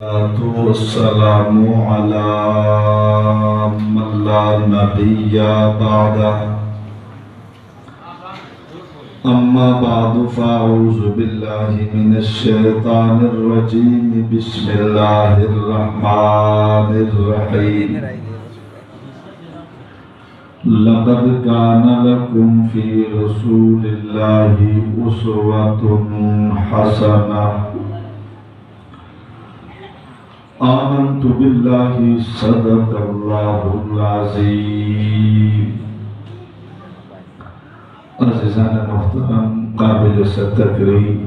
والسلام على من لا نبي بعده أما بعد فأعوذ بالله من الشيطان الرجيم بسم الله الرحمن الرحيم لقد كان لكم في رسول الله أسوة حسنة آمنت بالله صدق الله العظيم. عزیزان محترم، قابل تکریم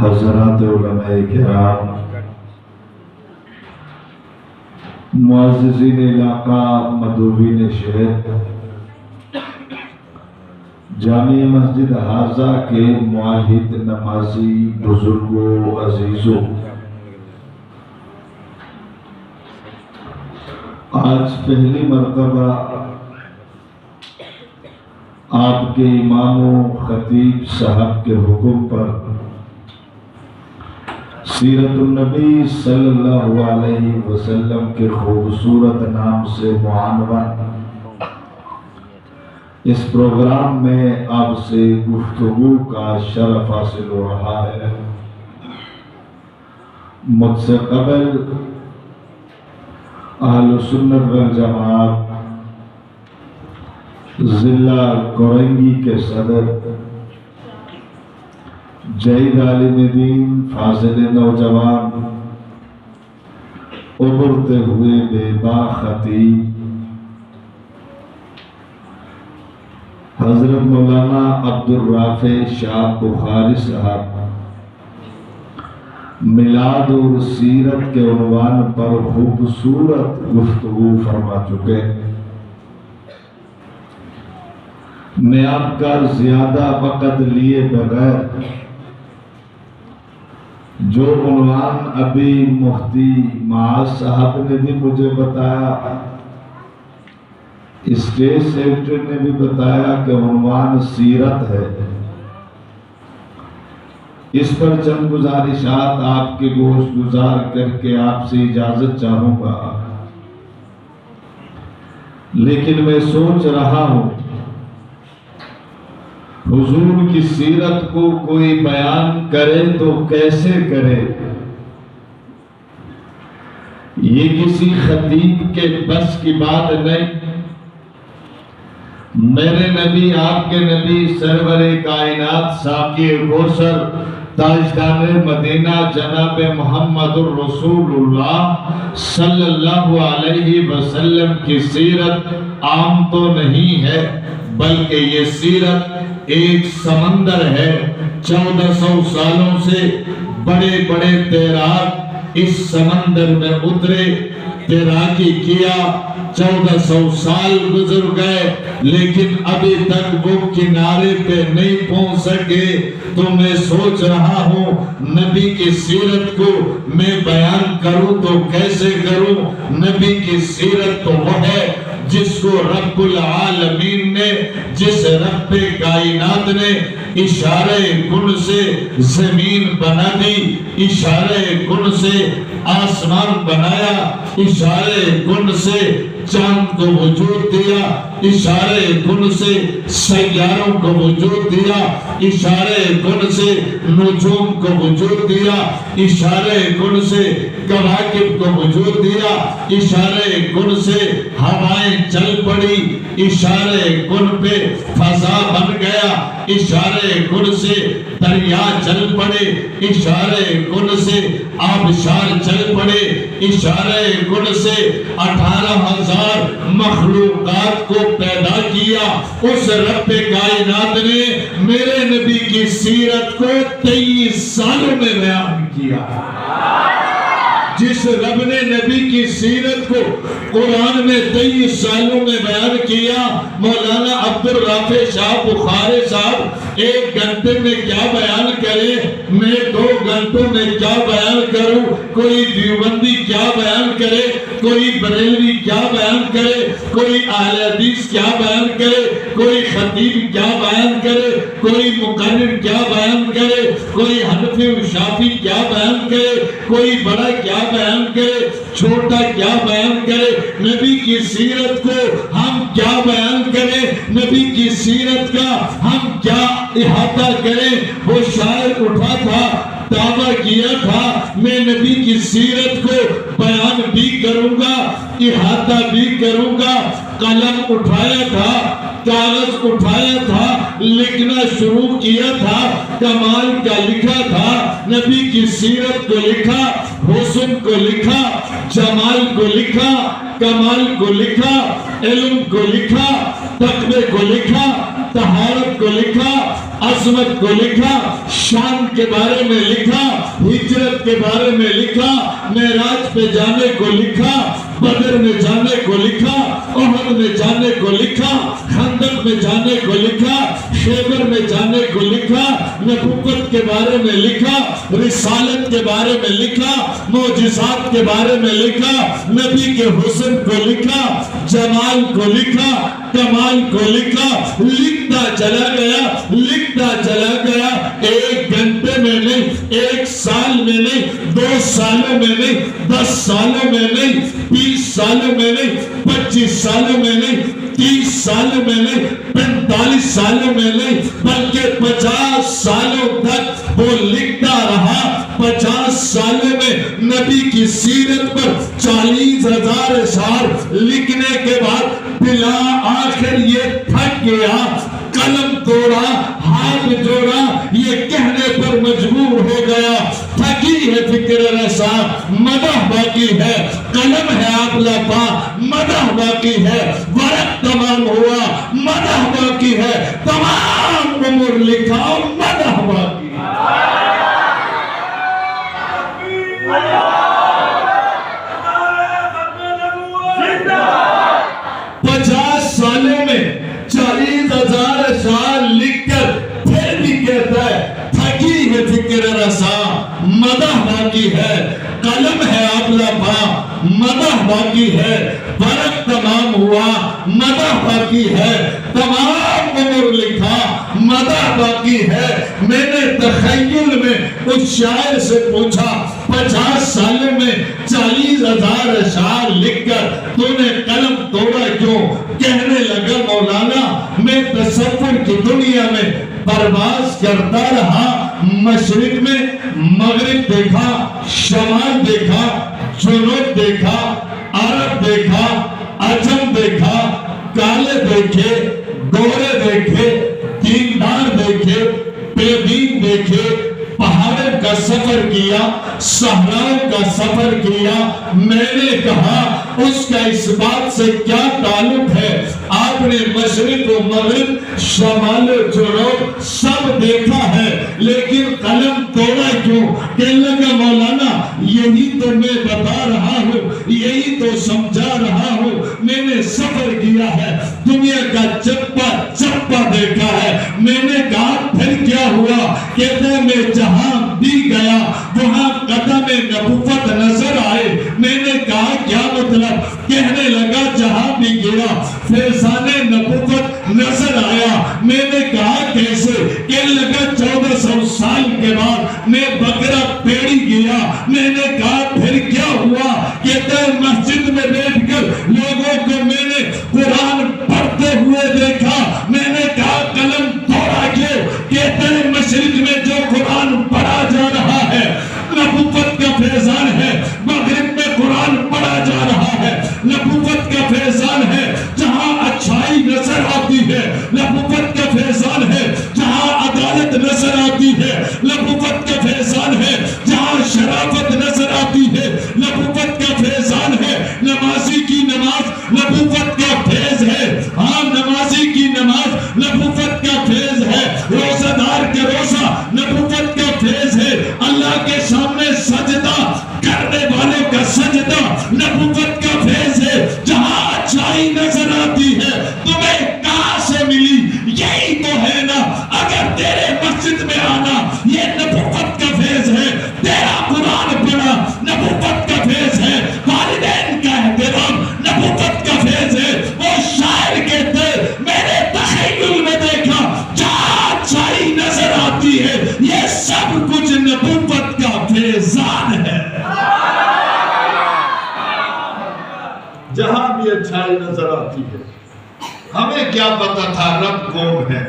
حضرات علماء کرام، معززین علاقہ، مدعوین شہر، جامع مسجد حاضہ کے معاہد نمازی بزرگوں عزیزوں، آج پہلی مرتبہ آپ کے امام و خطیب صاحب کے حکم پر سیرت النبی صلی اللہ علیہ وسلم کے خوبصورت نام سے معنون اس پروگرام میں آپ سے گفتگو کا شرف حاصل ہو رہا ہے۔ مجھ سے قبل اہل سنت والجماعت ضلع کورنگی کے صدر جید عالم دین، فاضل نوجوان، ابھرتے ہوئے بے باک خطیب حضرت مولانا عبدالرافع شاہ بخاری صاحب میلاد اور سیرت کے عنوان پر خوبصورت گفتگو فرما چکے۔ میں آپ کا زیادہ وقت لیے بغیر جو عنوان ابھی مفتی معاذ صاحب نے بھی مجھے بتایا، اسٹیج سیکرٹری نے بھی بتایا کہ عنوان سیرت ہے، اس پر چند گزارشات آپ کے گوش گزار کر کے آپ سے اجازت چاہوں گا۔ لیکن میں سوچ رہا ہوں حضور کی سیرت کو کوئی بیان کرے تو کیسے کرے؟ یہ کسی خطیب کے بس کی بات نہیں۔ میرے نبی، آپ کے نبی، سرور کائنات، ساقی کوثر، تاجدار مدینہ جناب محمد الرسول اللہ صلی اللہ علیہ وسلم کی سیرت عام تو نہیں ہے، بلکہ یہ سیرت ایک سمندر ہے۔ 1400 سالوں سے بڑے بڑے تیراک اس سمندر میں اترے، تیراکی کیا، 1400 سال گزر گئے، لیکن ابھی تک وہ کنارے پہ نہیں پہنچ سکے۔ تو میں سوچ رہا ہوں نبی کی سیرت کو میں بیان کروں تو کیسے کروں؟ نبی کی سیرت تو وہ ہے جس کو رب العالمین نے، جس رب کائنات نے اشارہ کن سے زمین بنا دی، اشارہ کن سے آسمان بنایا، اشارہ کن سے چاند کو وجود دیا، اشارہ کن سے سیاروں کو وجود دیا، اشارہ کن سے نجوم کو وجود دیا، اشارہ کن سے کواکب کو وجود دیا، اشارہ کن سے ہوائیں چل پڑی، اشارہ کن پہ فضا بن گیا، اشارہ کن سے دریا چل پڑے، اشارہ کن سے آبشار چل پڑے، اشارہ کن سے 18,000 مخلوقات کو پیدا کیا۔ اس رب کائنات نے میرے نبی کی سیرت کو 23 سالوں میں بیان کیا۔ جس رب نے نبی کی سیرت کو قرآن میں 23 سالوں میں بیان کیا، مولانا عبدالرافع شاہ بخاری صاحب 1 گھنٹے میں کیا بیان کرے، میں 2 گھنٹوں میں کیا بیان کروں؟ کوئی دیوبندی کیا بیان کرے، کوئی بریلوی کیا بیان کرے، کوئی اہل حدیث کیا بیان کرے، کوئی خطیب کیا بیان کرے، کوئی مقرر کیا بیان کرے، کوئی حنفی و شافعی کیا بیان کرے، کوئی بڑا کیا بیان کرے، چھوٹا کیا بیان کرے، نبی کی سیرت کو ہم کیا بیان کریں، نبی کی سیرت کا ہم کیا احاطہ کریں۔ وہ شاعر اٹھا تھا، دعویٰ کیا تھا میں نبی کی سیرت کو بیان بھی کروں گا، احاطہ بھی کروں گا۔ قلم اٹھایا تھا، کاغذ اٹھایا تھا، لکھنا شروع کیا تھا، کمال کا لکھا تھا، نبی کی سیرت کو لکھا، حسن کو لکھا، جمال کو لکھا، کمال کو لکھا، علم کو لکھا، تقوی کو لکھا، طہارت کو لکھا، عظمت کو لکھا، شان کے بارے میں لکھا، ہجرت کے بارے میں لکھا، معراج پہ جانے کو لکھا، بدر میں جانے کو لکھا، احد میں جانے کو لکھا، خندق میں جانے کو لکھا، خیبر میں جانے کو لکھا، نبوت کے بارے میں لکھا، رسالت کے بارے میں لکھا، معجزات کے بارے میں لکھا، نبی کے حسن کو لکھا، جمال کو لکھا، کمال کو لکھا، لکھتا چلا گیا، لکھتا چلا گیا۔ ایک گھنٹے میں نہیں، ایک سال میں نہیں، 2 سالوں میں نہیں، 10 سالوں میں نہیں، 20 سالوں میں نہیں، 25 سالوں میں نہیں، 30 سالوں میں نہیں، 45 سالوں میں نہیں، بلکہ 50 سالوں تک وہ لکھتا رہا۔ 50 سالوں میں نبی کی سیرت پر 40,000 اشعار لکھنے کے بعد بلا آخر یہ تھک گیا، قلم توڑا، ہاتھ جوڑا، یہ کہنے پر مجبور ہو گیا، تھکی ہے فکر رسا، مدح باقی ہے، قلم ہے آپ لپا، مدح باقی ہے، ورق تمام ہوا، مدح باقی ہے، تمام عمر لکھا، مدح باقی ہے۔ 50 سالوں میں 40,000 اشعار لکھ کر پھر بھی کہتا ہے تھکی ہے فکر رسا، مدح باقی ہے، قلم ہے آپ لپا، مدح باقی ہے، ورق تمام ہوا، مدح باقی ہے، تمام عمر لکھا، مدح باقی ہے۔ میں نے تخیل میں اس شاعر سے پوچھا 50 سالوں میں 40,000 اشعار لکھ کر تو نے قلم توڑا کیوں؟ کہنے لگا مولانا میں تصور کی دنیا میں پرواز کرتا رہا، مشرق میں مغرب دیکھا، شمال دیکھا، جنوب دیکھا، عرب دیکھا، عجم دیکھا، کالے دیکھے، گورے دیکھے، دیندار دیکھے، بے دین دیکھے، پہاڑوں کا سفر کیا، صحراؤں کا سفر کیا۔ میں نے کہا اس کا اس بات سے کیا تعلق ہے؟ آپ نے مشرق و مغرب، شمال و جنوب سب دیکھا ہے، لیکن قلم توڑا کیوں؟ کہنے لگا مولانا یہی تو میں بتا رہا ہوں، یہی تو سمجھا رہا ہوں، میں نے سفر کیا ہے، دنیا کا چپا چپا دیکھا ہے۔ میں نے کہا پھر کیا ہوا؟ کہتے ہیں میں جہاں بھی گیا وہاں قدم نبوت نظر آئے۔ میں نے کہا کیا مطلب؟ کہنے لگا جہاں بھی گیا فیضان نبوت نظر آیا۔ میں نے کہا کیسے؟ کہنے لگا 1400 سال کے بعد میں بکرا پیڑی گیا۔ میں نے کہا پھر کیا ہوا؟ کہتا ہے مسجد میں بیٹھ کر لوگوں کو میں نے قرآن پڑھتے ہوئے دیکھا۔ میں نے کہا قلم توڑا کیوں؟ کہتے ہیں مشرق میں جو قرآن پڑھا جا رہا ہے نبوت کا فیضان ہے، مغرب میں قرآن پڑھا جا رہا ہے نبوت کا فیضان ہے، جہاں اچھائی نظر آتی ہے نبوت کا فیضان ہے، جہاں عدالت نظر آتی ہے نبوت کا فیضان ہے، جہاں شرافت نظر آتی ہے نبوت کا فیضان ہے، نمازی کی نماز نبوت کا فیض ہے، ہاں نمازی کی نماز نبوت کا فیض ہے، روزہ دار کا روزہ نبوت کا فیض ہے، اللہ کے سامنے سجدہ کر جہاں بھی اچھائی نظر آتی ہے۔ ہمیں کیا پتا تھا رب کون ہے،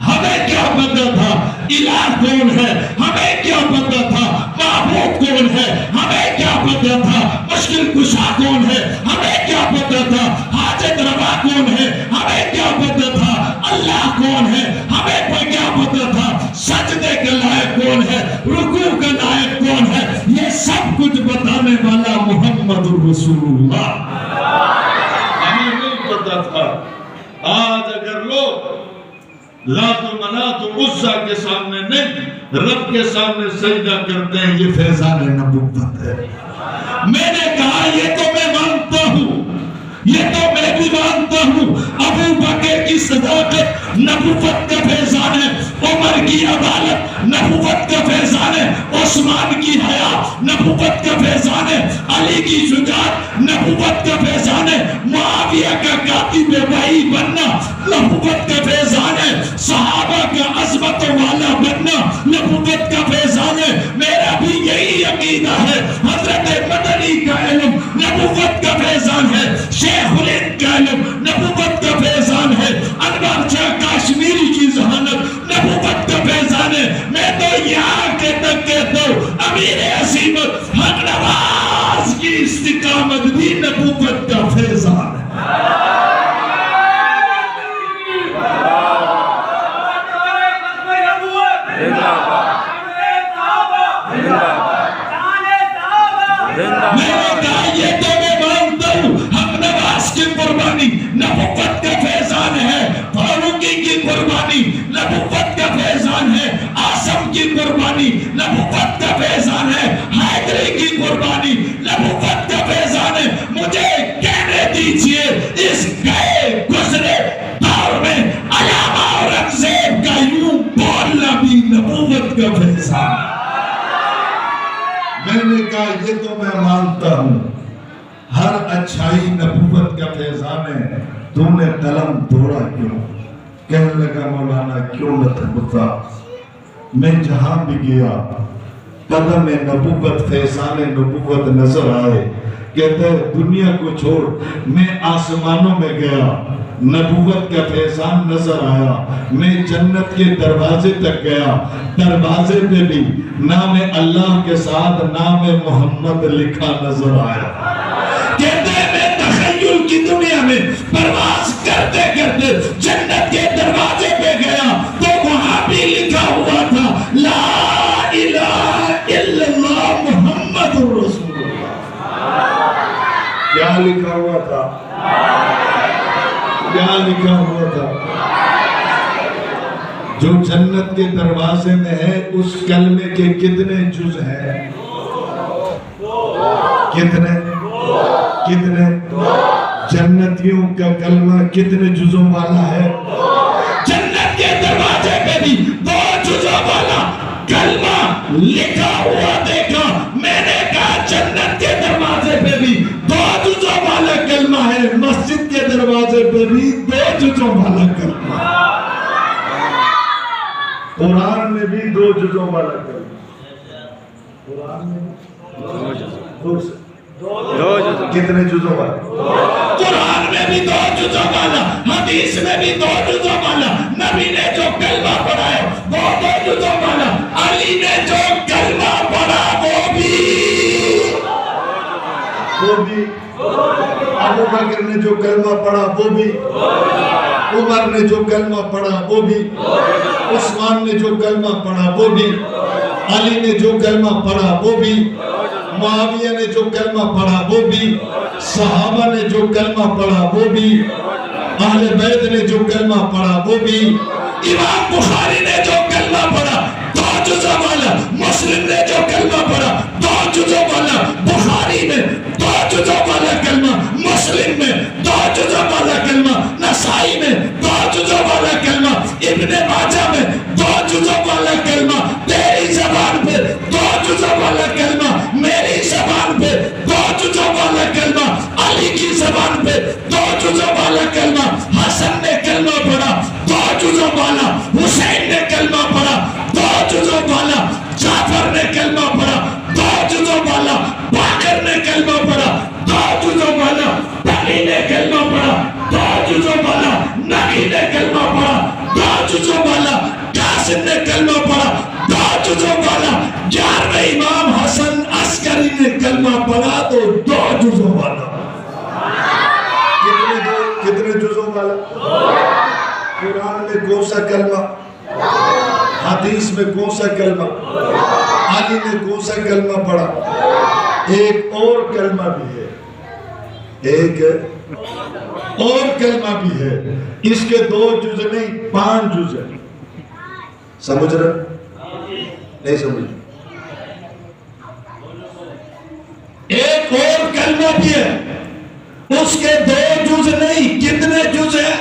ہمیں کیا پتا تھا الہ کون ہے، ہمیں کیا پتا تھا معبود کون ہے، ہمیں کیا پتا تھا مشکل کشا کون ہے، ہمیں کیا پتا تھا حاجت روا کون ہے، ہمیں کیا پتا تھا اللہ کون ہے، ہمیں کیا پتا تھا سجدے کے لائق کون ہے، رکوع کے لائق کون ہے۔ یہ سب کچھ بتانے والا محمد رسول اللہ۔ ہمیں نہیں پتا تھا۔ آج اگر لوگ لات و منات و عزا کے سامنے نہیں، رب کے سامنے سجدہ کرتے ہیں، یہ فیضان نبوت ہے۔ میں نے کہا یہ تو میں مانتا ہوں، یہ تو میں بھی مانتا ہوں، ابو بکر کی صداقت نبوت کا فیضان ہے، عمر کی عدالت نبوت کا فیضان ہے، عثمان کی حیا نبوت کا فیضان ہے، علی کی شجاعت نبوت کا فیضان ہے، معاویہ کا کاتب وحی بننا نبوت کا فیضان ہے، صحابہ کا عظمت والا بننا نبوت کا فیضان ہے۔ میرا بھی یہی عقیدہ ہے۔ حضرت مدنی کا علم نبوت کا فیضان ہے، شیخ الہند کا علم نبوت کا فیضان ہے، انور شاہ کاشمیری کی ذہانت نبوت کا فیضان ہے۔ میں تو یہاں کے تک کہتا ہوں امیر عظیمت حق نواز کی استقامت بھی نبوت کا فیضان ہے۔ میں نے کہا یہ تو میں مانتا ہوں، حق نواز کی قربانی نبوت کا فیضان ہے، فاروقی کی قربانی نبوت کا فیضان ہے، آسم کی قربانی نبوت کا فیضان ہے، حیدری کی قربانی نبوت کا فیضان ہے۔ مجھے کہنے دیجئے اس گئے گزرے دور میں علامہ اورنگزیب کا یوں بولنا بھی نبوت کا فیضان ہے۔ میں نے کہا یہ تو میں مانتا ہوں، ہر اچھائی نبوت کا فیضان ہے، تو نے قلم توڑا کیوں؟ کہنے لگا مولانا کیوں نہ تھمتا، میں جہاں بھی گیا قدم نبوت فیضان نبوت نظر آئے۔ کہتا ہے دنیا کو چھوڑ میں آسمانوں میں گیا، نبوت کا فیضان نظر آیا، میں جنت کے دروازے تک گیا، دروازے پہ بھی نام اللہ کے ساتھ نام محمد لکھا نظر آیا۔ کہتے ہیں میں تخیل کی دنیا میں پرواز کرتے کرتے جنت کے دروازے پہ گیا تو وہاں بھی لکھا ہوا تھا لا الہ الا اللہ محمد رسول اللہ۔ کیا لکھا ہوا تھا؟ کیا لکھا ہوا تھا؟ جو جنت کے دروازے میں ہے اس کلمے کے کتنے جز ہیں؟ کتنے؟ جنتیوں کا کلمہ کتنے جزوں والا ہے؟ جنت کے دروازے پہ بھی 2 جزوں والا کلمہ لکھا ہوا دیکھا۔ میں نے کہا جنت کے دروازے پہ بھی 2 جزوں والا کلمہ ہے، مسجد کے دروازے پہ بھی 2 جزوں والا کلمہ ہے، قرآن میں بھی 2 جزوں والا کلمہ، قرآن میں 2 کتنے جزوں والا؟ قرآن میں بھی 2 جزوں والا، حدیث میں بھی 2 جزوں والا، نبی نے جو کلمہ پڑھا ہے وہ 2 جزوں والا، علی نے جو کلمہ پڑھا وہ بھی ابو بکر نے جو کلمہ پڑھا وہ بھی، عمر نے جو کلمہ پڑھا وہ بھی، عثمان نے جو کلمہ پڑھا وہ بھی، علی نے جو کلمہ پڑھا وہ بھی، معاویہ نے جو کلمہ پڑھا وہ بھی، صحابہ نے جو کلمہ پڑھا وہ بھی، اہل بیت نے جو کلمہ پڑھا وہ بھی، امام بخاری نے جو کلمہ پڑھا 2 جزوں والا، مسلم نے جو کلمہ پڑھا 2 جزوں والا، بخاری میں 2 جزوں والا کلمہ، مسلم میں 2 جزوں والا کلمہ، نسائی میں 2 جزوں والا کلمہ، ابن ماجہ میں 2 جزوں والا کلمہ، تیری زبان پہ 2 جزوں والا کلمہ، میری زبان پہ 2 جزوں والا کلمہ، علی کی زبان پہ 2 جزوں والا کلمہ، حسن نے کلمہ پڑھا 2 جزوں والا، حسین نے کلمہ پڑھا 2 جزوں والا، جعفر نے کلمہ پڑھا 2 جزوں والا، باقر نے کلمہ کون سا کلمہ؟ حدیث میں کون سا کلمہ؟ علی نے کون سا کلمہ پڑھا؟ ایک اور کلمہ بھی ہے، ایک اور کلمہ بھی ہے، اس کے 2 جز نہیں 5 جز ہے. سمجھ رہے؟ نہیں سمجھ؟ ایک اور کلمہ بھی ہے، اس کے 2 جز نہیں، کتنے جز ہیں؟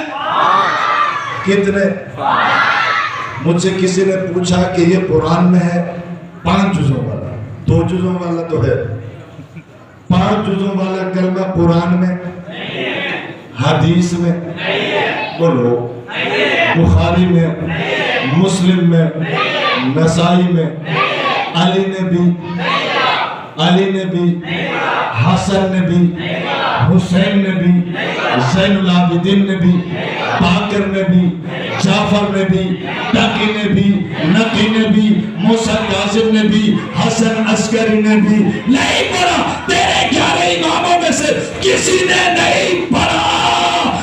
کتنے؟ مجھ سے کسی نے پوچھا کہ یہ قرآن میں ہے 5 جزوں والا، 2 جزوں والا تو ہے، 5 جزوں والا کلمہ قرآن میں، حدیث میں، بولو، بخاری میں، مسلم میں، نسائی میں. علی نے بھی، حسن نے بھی، حسین نے بھی، زین العابدین نے بھی، باقر نے بھی، جعفر نے بھی، تقی نے بھی، نقی نے بھی، موسیٰ کاظم نے بھی، حسن عسکری نے بھی. نہیں پڑھا. تیرے 11 اماموں میں سے کسی نے نہیں پڑھا.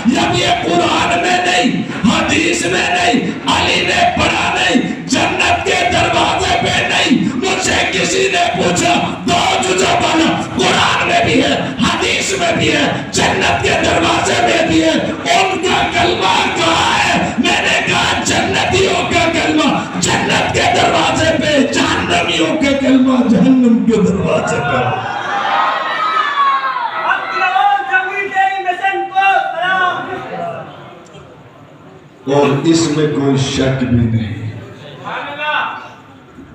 جب یہ قرآن میں نہیں، حدیث میں نہیں، علی نے پڑھا نہیں، جنت کے دروازے پہ نہیں. مجھ سے کسی نے پوچھا 2 جزوں والا قرآن میں بھی ہے، حدیث میں بھی ہے، جنت کے دروازے میں بھی ہے، ان کا کلمہ کہاں ہے؟ میں نے کہا جنتیوں کا کلمہ جنت کے دروازے پہ، جہنمیوں کا کلمہ جہنم کے دروازے پہ. اور اس میں کوئی شک بھی نہیں.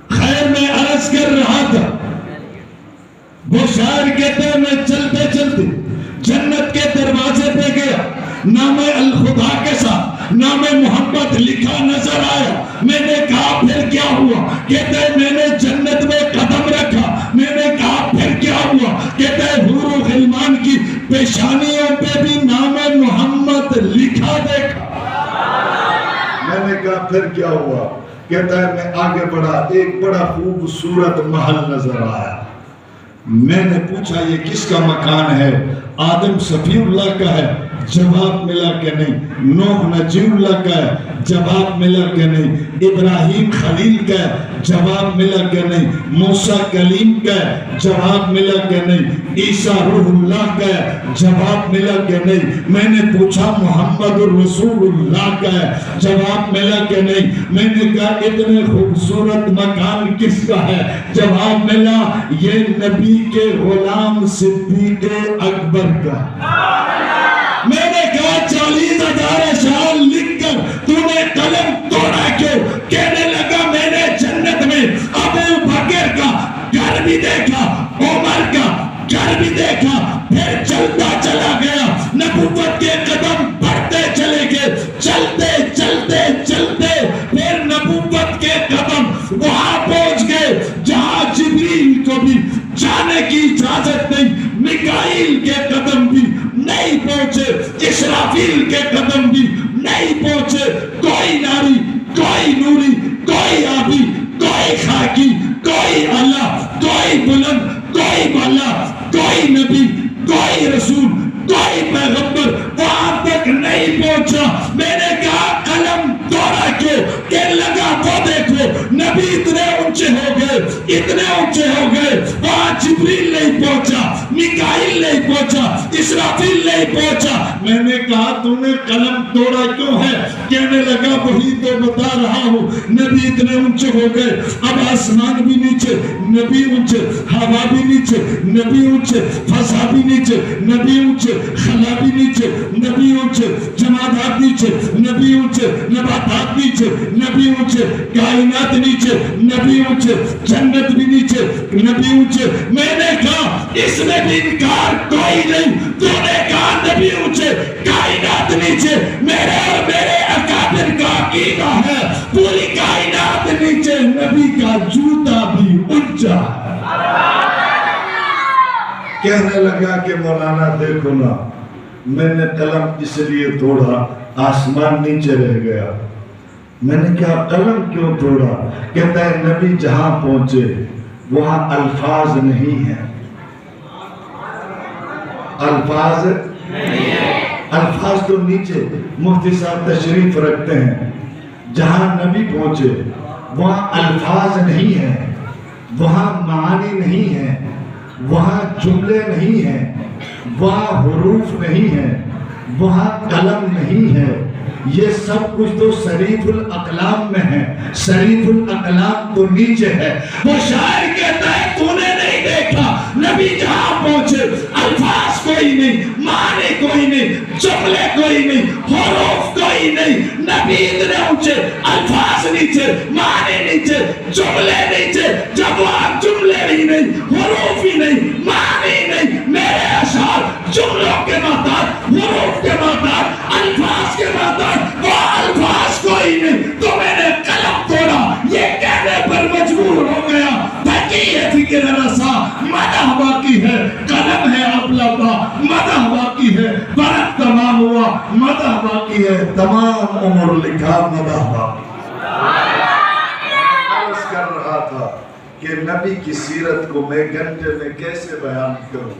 خیر میں عرض کر رہا تھا، وہ شاعر کہتے ہیں میں چلتے چلتے جنت کے دروازے پہ گیا، نام الخدا کے ساتھ نام محمد لکھا نظر آیا. میں نے کہا پھر کیا ہوا؟ کہتے ہیں میں نے جنت میں قدم رکھا. میں نے کہا پھر کیا ہوا؟ کہتے ہیں حور و غلمان کی پیشانیوں پہ بھی نام محمد لکھا دیکھا. میں نے کہا پھر کیا ہوا؟ کہتا ہے میں آگے بڑھا، ایک بڑا خوبصورت محل نظر آیا. میں نے پوچھا یہ کس کا مکان ہے؟ آدم صفی اللہ کا ہے؟ جواب ملا کہ نہیں. نوح نجی اللہ کا ہے؟ جواب ملا کہ نہیں. ابراہیم خلیل کا ہے؟ جواب ملا کہ نہیں. موسیٰ کلیم کا ہے؟ جواب ملا کہ نہیں. عیسیٰ روح اللہ کا ہے؟ جواب ملا کہ نہیں. میں نے پوچھا محمد الرسول اللہ کا ہے؟ جواب ملا کہ نہیں. میں نے کہا اتنے خوبصورت مکان کس کا ہے؟ جواب ملا یہ نبی کے غلام صدیق اکبر کا. میں نے کہا 40,000 اشعار لکھ کر تو نے قلم توڑا کیوں؟ کہنے لگا میں نے جنت میں ابو بکر کا گھر بھی دیکھا، عمر کا گھر بھی دیکھا، پھر چلتا چلا گیا، نبوت کے قدم بڑھتے چلے گئے، چلتے چلتے چلتے پھر نبوت کے قدم وہاں پہنچ گئے جہاں جبریل کو بھی جانے کی اجازت نہیں، میکائیل کے قدم بھی نہیں پہنچے، اسرافیل کے قدم بھی نہیں پہنچے. کوئی ناری، کوئی نوری، کوئی آبی، کوئی خاکی، کوئی اللہ، کوئی بلند، کوئی بالا، کوئی نبی، کوئی رسول، کوئی پیغمبر وہاں تک نہیں پہنچا. میں نے کہا قلم توڑا کیوں؟ کہنے لگا وہ دیکھو نبی اتنے اونچے ہو گئے، اتنے اونچے ہو گئے، وہاں جبریل نہیں پہنچا، میکائیل نہیں پہنچا، اسرافیل نہیں پہنچا. میں نے کہا تم نے قلم توڑا کیوں ہے؟ کہنے لگا وہی تو بتا رہا ہوں، نبی اتنے اونچے ہو گئے، اب آسمان بھی نیچے، نبی اونچے، ہوا بھی نیچے، نبی اونچے، فضا بھی نیچے، نبی اونچے، خلا بھی نیچے، نبی اونچے، جمادات نیچے، نبی اونچے، نباتات نیچے، نبی اونچے، کائنات نیچے، نبی اونچے، جنت بھی نیچے، نبی اونچے. میں نے کہا اس میں بھی انکار کوئی نہیں. تو نے کہا نبی اونچے، کائنات نیچے. میرے اور میرے اکابر کا عقیدہ ہے پوری کائنات نیچے، نبی کا جوتا بھی اونچا. کہنے لگا کہ مولانا دیکھو نا، میں نے قلم اس لیے توڑا آسمان نیچے رہ گیا. میں نے کہا قلم کیوں توڑا؟ کہتا ہے نبی جہاں پہنچے وہاں الفاظ نہیں ہیں. الفاظ نہیں ہے، الفاظ تو نیچے. مفتی صاحب تشریف رکھتے ہیں، جہاں نبی پہنچے وہاں الفاظ نہیں ہیں، وہاں معانی نہیں ہیں، وہاں جملے نہیں ہیں، وہاں حروف نہیں ہیں، وہاں قلم نہیں ہے، یہ سب کچھ تو صریف الاقلام میں ہے۔ صریف الاقلام تو نیچے ہے۔ وہ شاعر کہتا ہے تو نے نہیں دیکھا نبی جہاں پہنچے الفاظ کوئی نہیں، معنی کوئی نہیں، جملے کوئی نہیں، حروف کوئی نہیں، نبی اتنے اونچے، الفاظ نیچے، معنی نیچے، جملے نیچے، جب وہاں جملے ہی نہیں، حروف ہی نہیں، معنی نہیں، میرے اشعار جملوں کے محتاج، حروف کے محتاج، الفاظ کے محتاج، وہ الفاظ کوئی نہیں، تو میں نے قلم توڑا، یہ کہنے پر مجبور ہو گیا، تاکہ یہ فکر رسا مدح باقی ہے، قلم ہے اب لبا، مدح باقی ہے، برق تمام ہوا، مدح باقی ہے، تمام عمر لکھا مدح باقی۔ عرض کر رہا تھا کہ نبی کی سیرت کو میں گھنٹے میں کیسے بیان کروں،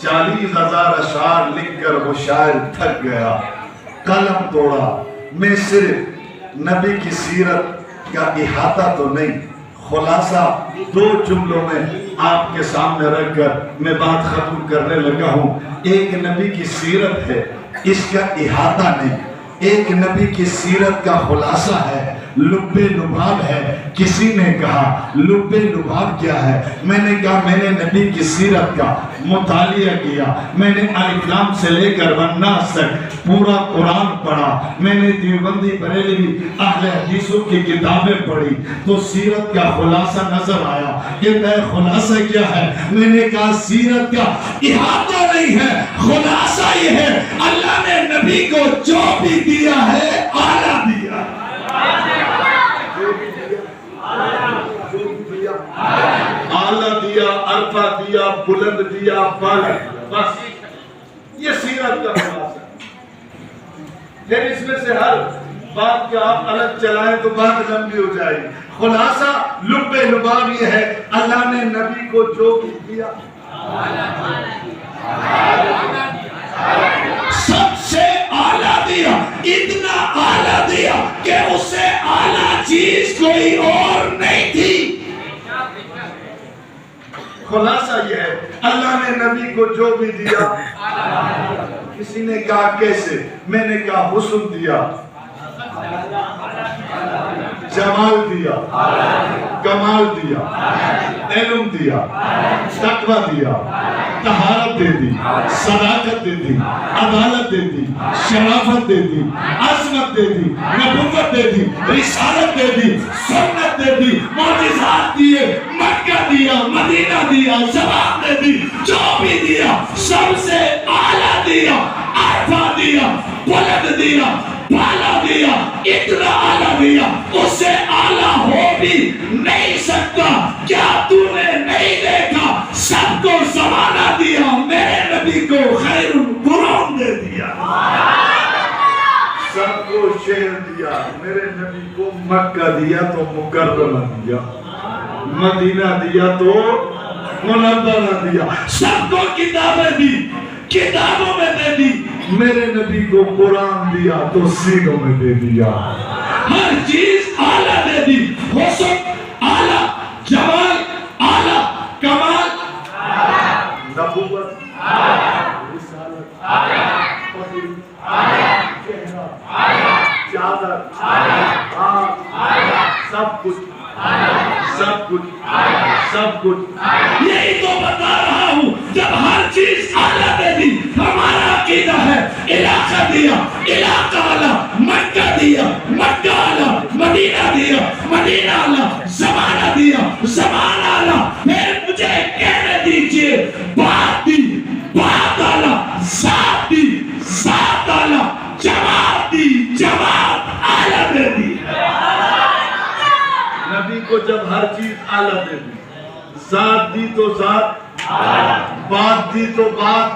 40,000 اشعار لکھ کر وہ شاعر تھک گیا، قلم توڑا۔ میں صرف نبی کی سیرت کا احاطہ تو نہیں، خلاصہ 2 جملوں میں آپ کے سامنے رکھ کر میں بات ختم کرنے لگا ہوں۔ ایک نبی کی سیرت ہے، اس کا احاطہ نہیں، ایک نبی کی سیرت کا خلاصہ ہے، لب لباب ہے۔ کسی نے کہا لب لباب کیا ہے؟ میں نے کہا میں نے نبی کی سیرت کا مطالعہ کیا، میں نے الف لام سے لے کر والناس تک پورا قرآن پڑھا، میں نے دیوبندی بریلوی اہل حدیثوں کی کتابیں پڑھی، تو سیرت کا خلاصہ نظر آیا۔ کہتا ہے خلاصہ کیا ہے؟ میں نے کہا سیرت کا احاطہ نہیں ہے، خلاصہ یہ ہے اللہ نے نبی کو جو بھی دیا ہے اعلیٰ دیا، اعلیٰ دیا، عرفہ دیا، بلند دیا، بالا، بس یہ سیرت کا خلاصہ۔ پھر اس میں سے ہر بات کا آپ الگ چلائیں تو بات لمبی ہو جائے گی۔ خلاصہ لب لباب یہ ہے اللہ نے نبی کو جو بھی دیا سب سے اعلیٰ دیا، اتنا اعلیٰ دیا کہ اس سے اعلیٰ چیز کوئی اور نہیں تھی۔ خلاصہ یہ ہے اللہ نے نبی کو جو بھی دیا، کسی نے کہا کیسے؟ میں نے کہا حسن دیا، جمال دیا، کمال دیا، علم دیا، تقوی دیا، طہارت دے دی، صداقت دے دی، عدالت دے دی، شرافت دے دی، عظمت دے دی، نبوت دے دی، رسالت دے دی، سنت دے دی، معجزات دیے، مکہ دیا، مدینہ دیا، زبان دے دی، جو بھی دیا سب سے اعلیٰ دیا، عرفہ دیا، بلند دیا، بالا دیا، اتنا اعلیٰ دیا، اس سے اعلیٰ ہو بھی نہیں سکتا۔ کیا تو نے نہیں دیکھا سب کو زمانہ دیا، میرے نبی کو خیر القرون دے دیا، سب کو شہر دیا، میرے نبی کو مکہ دیا تو مکرمہ دیا، مدینہ دیا تو منورہ دیا، سب کو کتابیں دی، کتابوں میں دے دی، میرے نبی کو قرآن دیا تو سینوں میں دے دیا، ہر چیز اعلیٰ دے دی، حسن اعلیٰ، جمال اعلیٰ، کمال نبوت، رسالت، فضل، چہرہ، چادر، سب کچھ، سب کچھ، سب کچھ، یہی تو بتا رہا ہوں۔ جب ہر چیز اعلیٰ دے دی، ہمارا عقیدہ ہے علاقہ دیا، علاقہ اعلیٰ، مکہ دیا، مکہ اعلیٰ، مدینہ دیا، مدینہ اعلیٰ، زمانہ دیا، زمانہ اعلیٰ، پھر مجھے کہنے دیجئے بات دی، بات اعلیٰ، ذات دی، ذات اعلیٰ، جماعت دی، جماعت اعلیٰ دے دی۔ نبی کو جب ہر چیز اعلیٰ دے دی، ذات دی تو ذات، بات دی تو بات،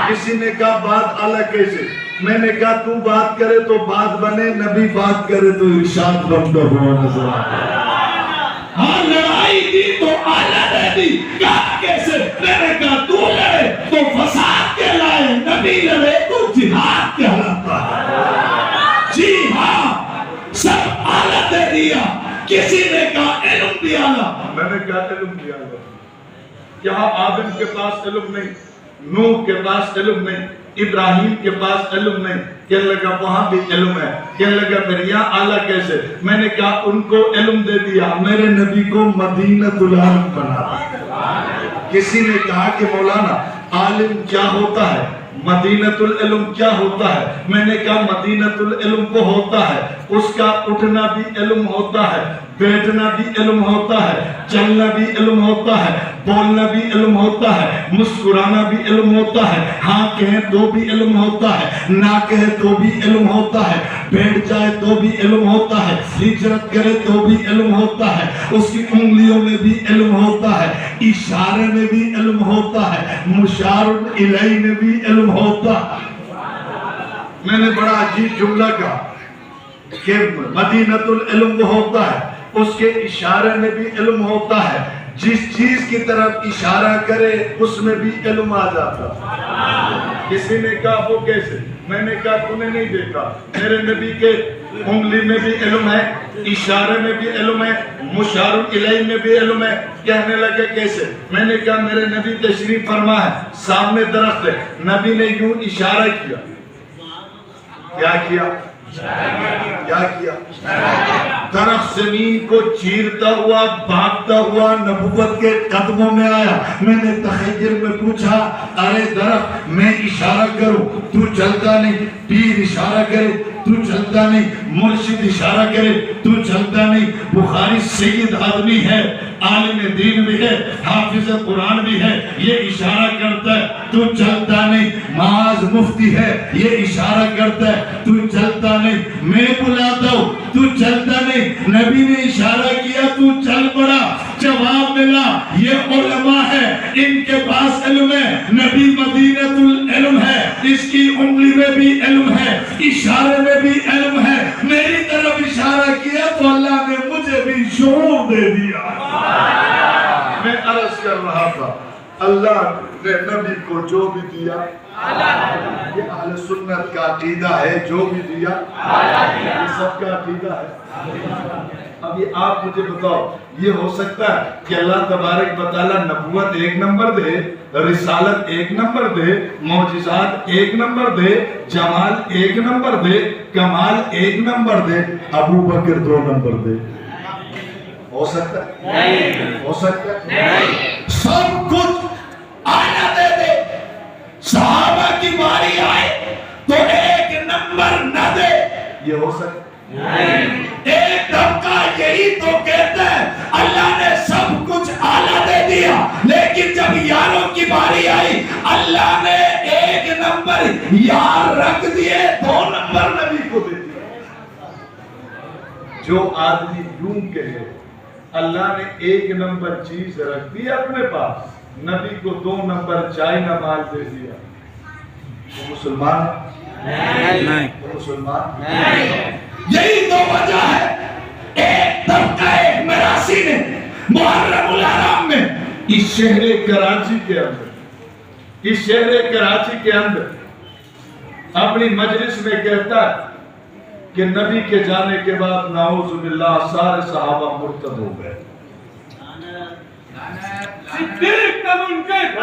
کسی نے کہا بات اعلیٰ کیسے؟ میں نے کہا تو بات کرے تو بات بنے، نبی بات کرے تو ارشاد بندہ ہوا نظر آتا۔ ہاں لڑائی دی تو اعلیٰ دے دی، کہا کیسے؟ میں نے کہا تو لڑے تو فساد کہلائے، نبی لڑے تو جہاد کہلاتا ہے۔ جی ہاں، سب میں نے کہا علم دیا اللہ، یہاں آدم کے پاس علم نہیں، نوح کے پاس علم نہیں، ابراہیم کے پاس علم نہیں، کہنے لگا وہاں بھی علم ہے، کہنے لگا پھر یہاں اعلیٰ کیسے؟ میں نے کہا ان کو علم دے دیا، میرے نبی کو مدینۃ العلم بنا۔ کسی نے کہا کہ مولانا عالم کیا ہوتا ہے، مدینۃ العلم کیا ہوتا ہے؟ میں نے کہا مدینۃ العلم وہ ہوتا ہے اس کا اٹھنا بھی علم ہوتا ہے، بیٹھنا بھی علم ہوتا ہے، چلنا بھی علم ہوتا ہے، بولنا بھی علم ہوتا ہے، مسکرانا بھی علم ہوتا ہے، ہاں کہیں تو بھی علم ہوتا ہے، نہ کہے تو بھی علم ہوتا ہے، بیٹھ جائے تو بھی علم ہوتا ہے، ہجرت کرے تو بھی علم ہوتا ہے، اس کی انگلیوں میں بھی علم ہوتا ہے، اشارے میں بھی علم ہوتا ہے، مشار الیہ میں بھی علم ہوتا ہے۔ میں نے بڑا عجیب جملہ کہا کہ مدینۃ العلم وہ ہوتا ہے اس کے اشارے میں بھی علم ہوتا ہے، جس چیز کی طرف اشارہ کرے اس میں بھی علم آ جاتا۔ کسی نے کہا وہ کیسے؟ میں نے کہا تو نے نہیں دیکھا، میرے نبی کے انگلی میں بھی علم ہے، اشارے میں بھی علم ہے، مشار الیہ میں بھی علم ہے۔ کہنے لگے کیسے؟ میں نے کہا میرے نبی تشریف فرما ہے، سامنے درخت ہے، نبی نے یوں اشارہ کیا، کیا کیا؟ کیا کیا؟ درخت زمین کو چیرتا ہوا بھاگتا ہوا نبوت کے قدموں میں آیا۔ میں نے تخیر میں پوچھا ارے درخت میں اشارہ کروں تو چلتا نہیں، پیر اشارہ کرے تو چلتا نہیں، مرشد اشارہ کرے تو چلتا نہیں، بخاری سید آدمی ہے، عالم دین بھی ہے، حافظ قرآن بھی ہے، یہ اشارہ کرتا ہے تو چلتا نہیں، معاذ مفتی ہے، یہ اشارہ کرتا ہے تو چلتا نہیں، میں بلاتا ہوں تو چلتا نہیں، نبی نے اشارہ کیا تو چل پڑا۔ جواب ملا یہ علماء ہے، ان کے پاس علم ہے، نبی مدینۃ العلم ہے، اس کی انگلی میں بھی علم ہے، اشارے میں بھی علم ہے، میری طرف اشارہ کیا تو اللہ نے مجھے بھی شعور دے دیا۔ میں عرض کر رہا تھا اللہ نے نبی کو جو بھی دیا، یہ اہل سنت کا عقیدہ ہے، جو بھی دیا یہ سب کا عقیدہ ہے۔ اب یہ آپ مجھے بتاؤ، یہ ہو سکتا ہے کہ اللہ تبارک و تعالیٰ نبوت ایک نمبر دے، رسالت ایک نمبر دے، معجزات ایک نمبر دے، جمال ایک نمبر دے، کمال ایک نمبر دے، ابو بکر 2 نمبر دے؟ ہو سکتا ہے؟ نہیں ہو سکتا ہے؟ نہیں۔ سب کچھ آنا دے دے، صحابہ کی باری آئے تو ایک نمبر نہ دے، یہ ہو سکتا ہے؟ نہیں۔ ایک طبقہ یہی تو کہتا ہے اللہ نے سب کچھ اعلیٰ دے دیا، لیکن جب یاروں کی باری آئی اللہ نے ایک نمبر یار رکھ دیے، 2 نمبر نبی کو دے دیا۔ جو آدمی یوں کہے اللہ نے ایک نمبر چیز رکھ دی اپنے پاس، نبی کو 2 نمبر چائے نہ مال دے دیا، وہ مسلمان نہیں، وہ مسلمان نہیں۔ یہی تو وجہ ہے ایک طبقہ ایک مراسی نے محرم الحرام میں اس شہر کراچی کے اندر، اس شہر کراچی کے اندر اپنی مجلس میں کہتا ہے کہ نبی کے جانے کے بعد نعوذ باللہ سارے صحابہ مرتد ہو گئے۔ صدیق کا منکر،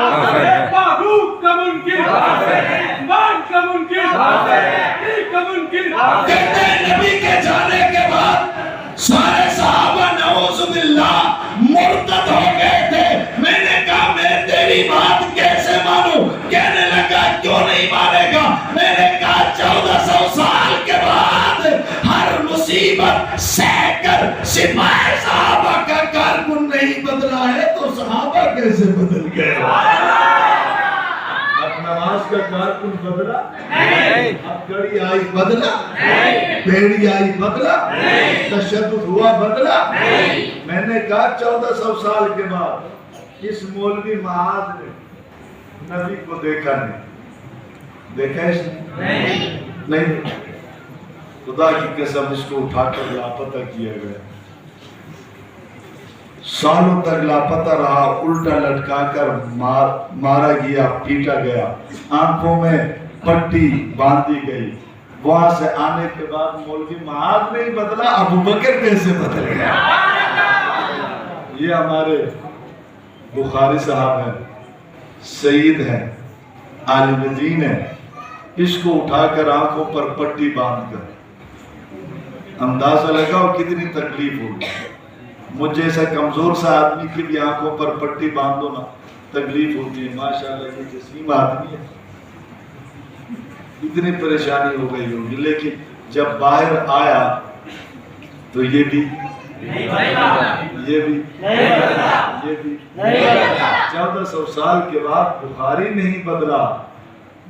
فاروق کا منکر، عثمان کا منکر، علی کا منکر۔ کہتے ہیں نبی کے جانے کے بعد سارے صحابہ نعوذ باللہ مرتد ہو گئے تھے۔ میں نے کہا میں تیری بات کیسے مانوں؟ کہنے لگا کیوں نہیں مانے گا؟ میں نے کہا 1400 سال کے بعد ہر مصیبت سہ کر سپاہ صحابہ کا کارکن نہیں بدلا ہے تو صحابہ کیسے بدل گئے؟ اب نماز کا کارکن بدلا نہیں، اب گڑی آئی بدلا نہیں، بیڑی آئی بدلا نہیں، تشدد ہوا بدلا نہیں۔ میں نے کہا 1400 سال کے بعد اس مولوی معاذ نے نبی کو دیکھا نہیں، دیکھا اس نے نہیں، خدا کی قسم اس کو اٹھا کر لاپتہ کیا گیا، سالوں تک لاپتہ رہا، الٹا لٹکا کر مارا گیا، پیٹا گیا، آنکھوں میں پٹی باندھی گئی۔ وہاں سے آنے کے بعد مولوی معاذ نہیں بدلا، ابو بکر کیسے بدل گیا؟ یہ ہمارے بخاری صاحب ہیں، سعید ہیں، عالم دین ہیں، اس کو اٹھا کر آنکھوں پر پٹی باندھ کر اندازہ لگاؤ کتنی تکلیف ہوگی۔ مجھ جیسا کمزور سا آدمی کی بھی آنکھوں پر پٹی باندھو نا تکلیف ہوتی ہے۔ ماشاءاللہ یہ جسیم آدمی ہے، اتنی پریشانی ہو گئی ہوگی، لیکن جب باہر آیا تو یہ بھی 1400 سال کے بعد بخاری نہیں بدلا،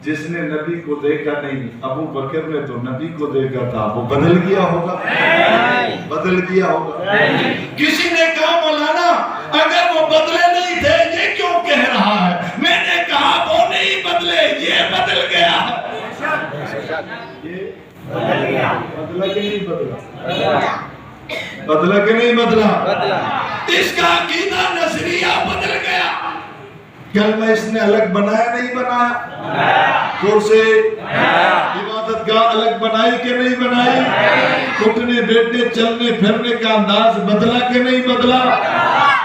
جس نے نبی کو دیکھا نہیں۔ ابو بکر نے تو نبی کو دیکھا تھا، وہ بدل گیا ہوگا، بدل گیا ہوگا۔ کسی نے کہا مولانا اگر وہ بدلے نہیں تھے یہ کیوں کہہ رہا ہے؟ میں نے کہا وہ نہیں بدلے، یہ بدل گیا ہے۔ یہ بدلا کہ نہیں بدلا؟ بدلا کہ نہیں بدلا؟ اس کا عقیدہ نظریہ بدل گیا۔ کلمہ اس نے الگ بنایا نہیں بنایا؟ زور سے عبادت گاہ الگ بنائی کہ نہیں بنائی؟ اٹھنے بیٹھنے چلنے پھرنے کا انداز بدلا کہ نہیں بدلا؟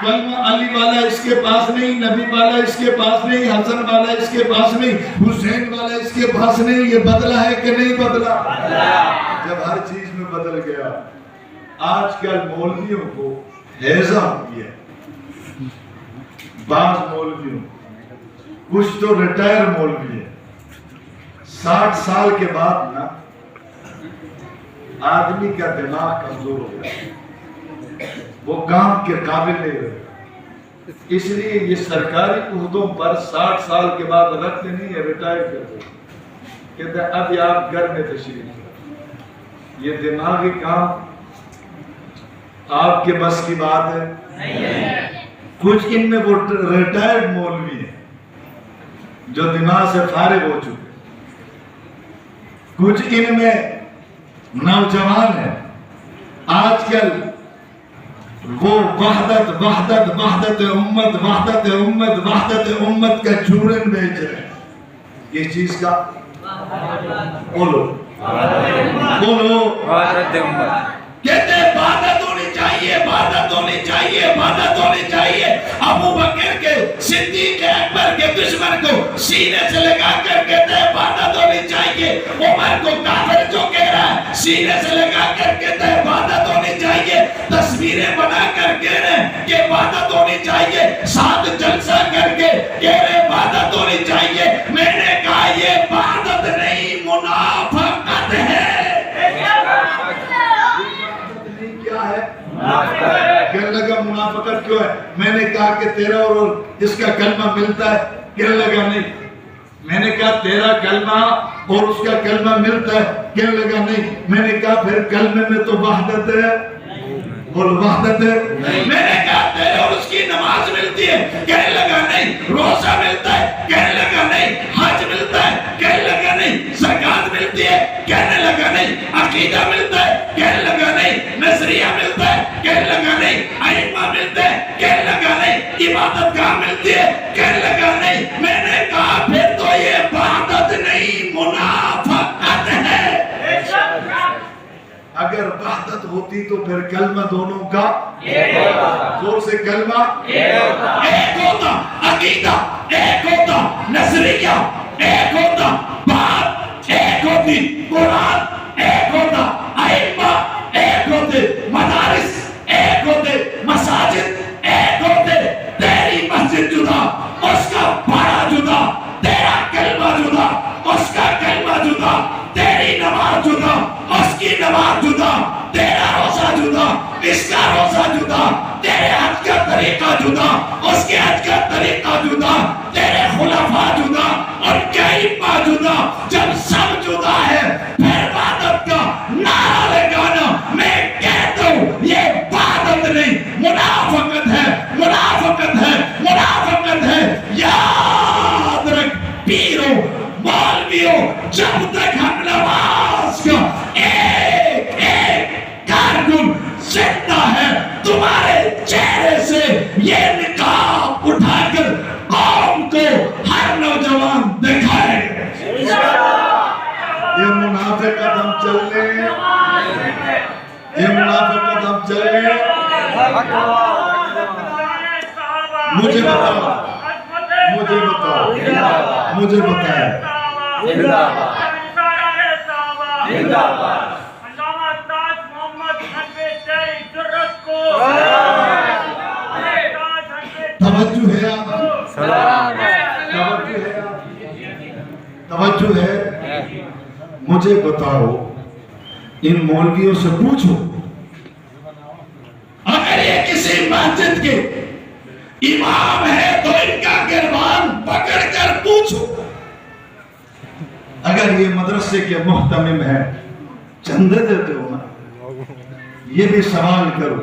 کلمہ علی والا اس کے پاس نہیں، نبی والا اس کے پاس نہیں، حسن والا اس کے پاس نہیں، حسین والا اس کے پاس نہیں، یہ بدلا ہے کہ نہیں بدلا؟ جب ہر چیز میں بدل گیا۔ آج کل مولویوں کو ہیضہ ہوتی ہے، بعض مولویوں، کچھ تو ریٹائر مولوی ہے، 60 سال کے بعد نا آدمی کا دماغ کمزور ہو گیا، وہ کام کے قابل نہیں رہے، اس لیے یہ سرکاری عہدوں پر 60 سال کے بعد رکھتے نہیں ہے، ریٹائر کرتے کہتے ہیں اب یہ آپ گھر میں تشریف کریں۔ یہ دماغی کام آپ کے بس کی بات ہے؟ کچھ ان میں وہ ریٹائرڈ مولوی ہیں جو دماغ سے فارغ ہو چکے، کچھ ان میں نوجوان ہیں آج کل وہ وحدت وحدت وحدت امت وحدت امت وحدت امت کا چورن بیچ رہے ہیں۔ یہ چیز کا بولو بولو وحدت امت کہتے ہیں عبادت ہونی چاہیے، عبادت ہونی چاہیے، عبادت ہونی چاہیے۔ ابو بکر کے صدیق اکبر کے دشمن کو سینے سے لگا کر کہتے ہیں عبادت ہونی چاہیے۔ عمر کو کافر جو کہہ رہا ہے سینے سے لگا کر کہتے ہیں عبادت ہونی چاہیے۔ تصویریں بنا کر کہہ رہے ہیں کہ عبادت ہونی چاہیے، ساتھ جلسہ کر کے کہہ رہے عبادت ہونی چاہیے۔ میں نے کہا یہ عبادت نہیں منافقت ہے۔ کہنے لگا منافقت کیوں ہے؟ میں نے کہا کہ تیرا اور اس کا کلمہ ملتا ہے، کہنے لگا نہیں۔ میں نے کہا تیرا کلمہ اور اس کا کلمہ ملتا ہے، کہنے لگا نہیں۔ میں نے کہا پھر کلمے میں تو وحدت ہے، بول وحدت ہے۔ میں نے کہا تیرے اور اس کی نماز ملتی ہے، کہنے لگا نہیں۔ روزہ ملتا ہے، کہنے لگا نہیں۔ حج ملتا ہے، کہنے لگا نہیں۔ زکات ملتی ہے، کہنے لگا نہیں۔ عقیدہ ملتا ہے، کہنے لگا نہیں۔ نظریہ ملتا ہے، کہنے لگا نہیں۔ ائمہ ملتے ہیں، کہنے لگا نہیں۔ عبادت گاہ ملتی ہے، کہنے لگا نہیں۔ میں نے کہا پھر تو یہ عبادت نہیں منافقت ہے۔ اگر وحدت ہوتی تو پھر کلمہ دونوں کا زور سے کلمہ ایک ہوتا، عقیدہ ایک ہوتا، نظریہ ایک ہوتا، بات ایک ہوتی، قرآن ایک ہوتا، ائمہ ایک ہوتے، مدارس ایک ہوتے، مساجد ایک ہوتے۔ تیری مسجد جدا، اس کا بڑا جدا، تیرا کلمہ جدا، اس کا کلمہ جدا، تیری نماز جدا، اس کی نماز جدا، تیرا روزہ جدا، اس کا روزہ جدا، تیرے حج کا طریقہ جدا، اس کے حج کا طریقہ جدا، تیرے خلفاء جدا، ان کے ائمہ جدا۔ جب سب جدا ہے پھر عبادت کا نعرہ لگانا، میں کہتا ہوں یہ عبادت نہیں منافقت ہے، منافقت ہے، منافقت ہے۔ یاد رکھ پیرو مولویوں، جب تک ہم نماز کا ایک ایک کارکن زندہ ہے تمہارے چہرے سے یہ نقاب اٹھا کر قوم کو ہر نوجوان دکھائے گا۔ یہ منافقت ہم چل رہے ہیں، یہ منافقت ہم چل رہے ہیں۔ مجھے بتاؤ مجھے بتائیں توجہ ہے توجہ ہے مجھے بتاؤ ان مولویوں سے پوچھو اگر یہ کسی مسجد کے امام ہے تو ان کا گربان پکڑ کر پوچھو اگر یہ مدرسے کے محتمم ہے چندے دیتے ہو نا یہ بھی سوال کرو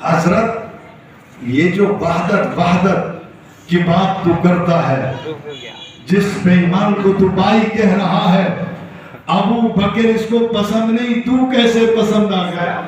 حضرت یہ جو وحدت کی بات تو کرتا ہے جس بے ایمان کو تو بھائی کہہ رہا ہے ابو بکر اس کو پسند نہیں تو کیسے پسند آ گیا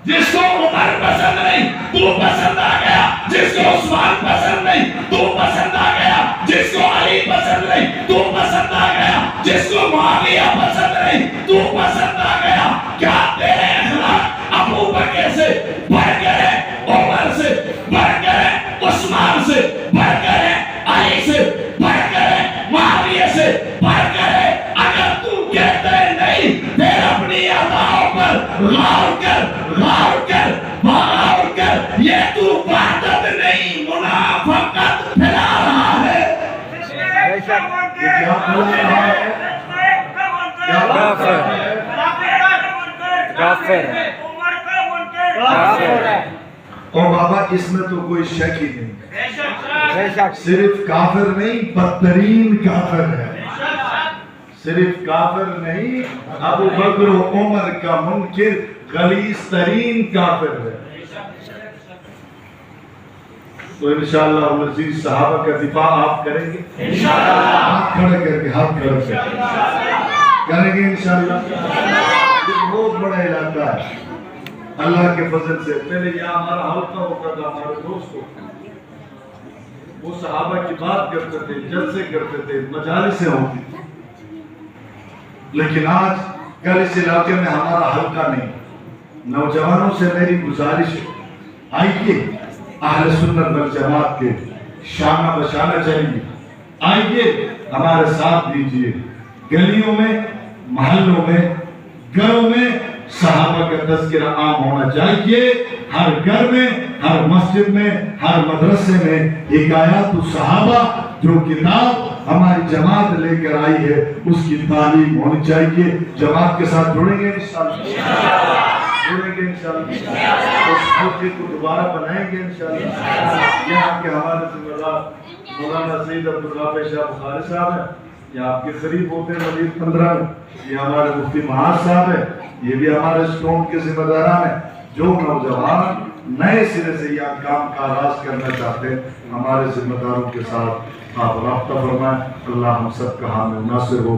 جس کو عمر پسند نہیں تو پسند آ گیا جس کو عثمان پسند نہیں تو پسند آ گیا جس کو علی پسند نہیں تو پسند آ گیا جس کو معاویہ پسند نہیں تو پسند آ گیا کیا تیرے اخلاق ابو بکر سے بڑھ کر ہے عمر سے بڑھ کر ہے عثمان سے بڑھ کر ہے علی سے بڑھ کر ہے معاویہ سے بڑھ کر ہے اگر تو کہتے نہیں پھر اپنی اداؤں پر غور کر یہ تو وحدت نہیں منافقت پھیلا رہا ہے کیا پھیلا رہا ہے او بابا اس میں تو کوئی شک ہی نہیں صرف کافر نہیں بدترین کافر ہے صرف کافر نہیں ابو بکر و عمر کا منکر غلیظ ترین کافر ہے تو انشاءاللہ العزیز صحابہ کا دفاع آپ کریں گے انشاءاللہ ہاتھ کھڑے کر کے کریں گے انشاءاللہ یہ بہت بڑا علاقہ ہے اللہ کے فضل سے پہلے یہاں ہمارا حلقہ ہوتا تھا ہمارے دوستوں وہ صحابہ کی بات کرتے تھے جلسے کرتے تھے مجالسیں ہوتی تھی لیکن آج کل اس علاقے میں ہمارا حلقہ نہیں نوجوانوں سے میری گزارش ہے آئیے اہل سنت والجماعت کے شانہ بشانہ چلیے آئیے ہمارے ساتھ دیجیے گلیوں میں محلوں میں گھروں میں صحابہ کا تذکرہ عام ہونا چاہیے ہر گھر میں ہر مسجد میں ہر مدرسے میں حکایات الصحابہ جو کتاب ہماری جماعت لے کر آئی ہے اس کی تعلیم ہونی چاہیے جماعت کے ساتھ جڑیں گے انشاءاللہ اس حلقے کو دوبارہ بنائیں گے انشاءاللہ یہاں کے ہمارے ذمہ دار مولانا سید عبدالغافر شاہ بخاری صاحب ہیں یہ آپ کے قریب ہوتے ہیں مزید 15 میں یہ ہمارے مفتی معاذ صاحب ہیں یہ بھی ہمارے اسٹون کے ذمہ داران ہیں جو نوجوان نئے سرے سے یہ کام کا آغاز کرنا چاہتے ہیں ہمارے ذمہ داروں کے ساتھ آپ رابطہ فرمائیں اللہ ہم سب کا حامی ناصر ہو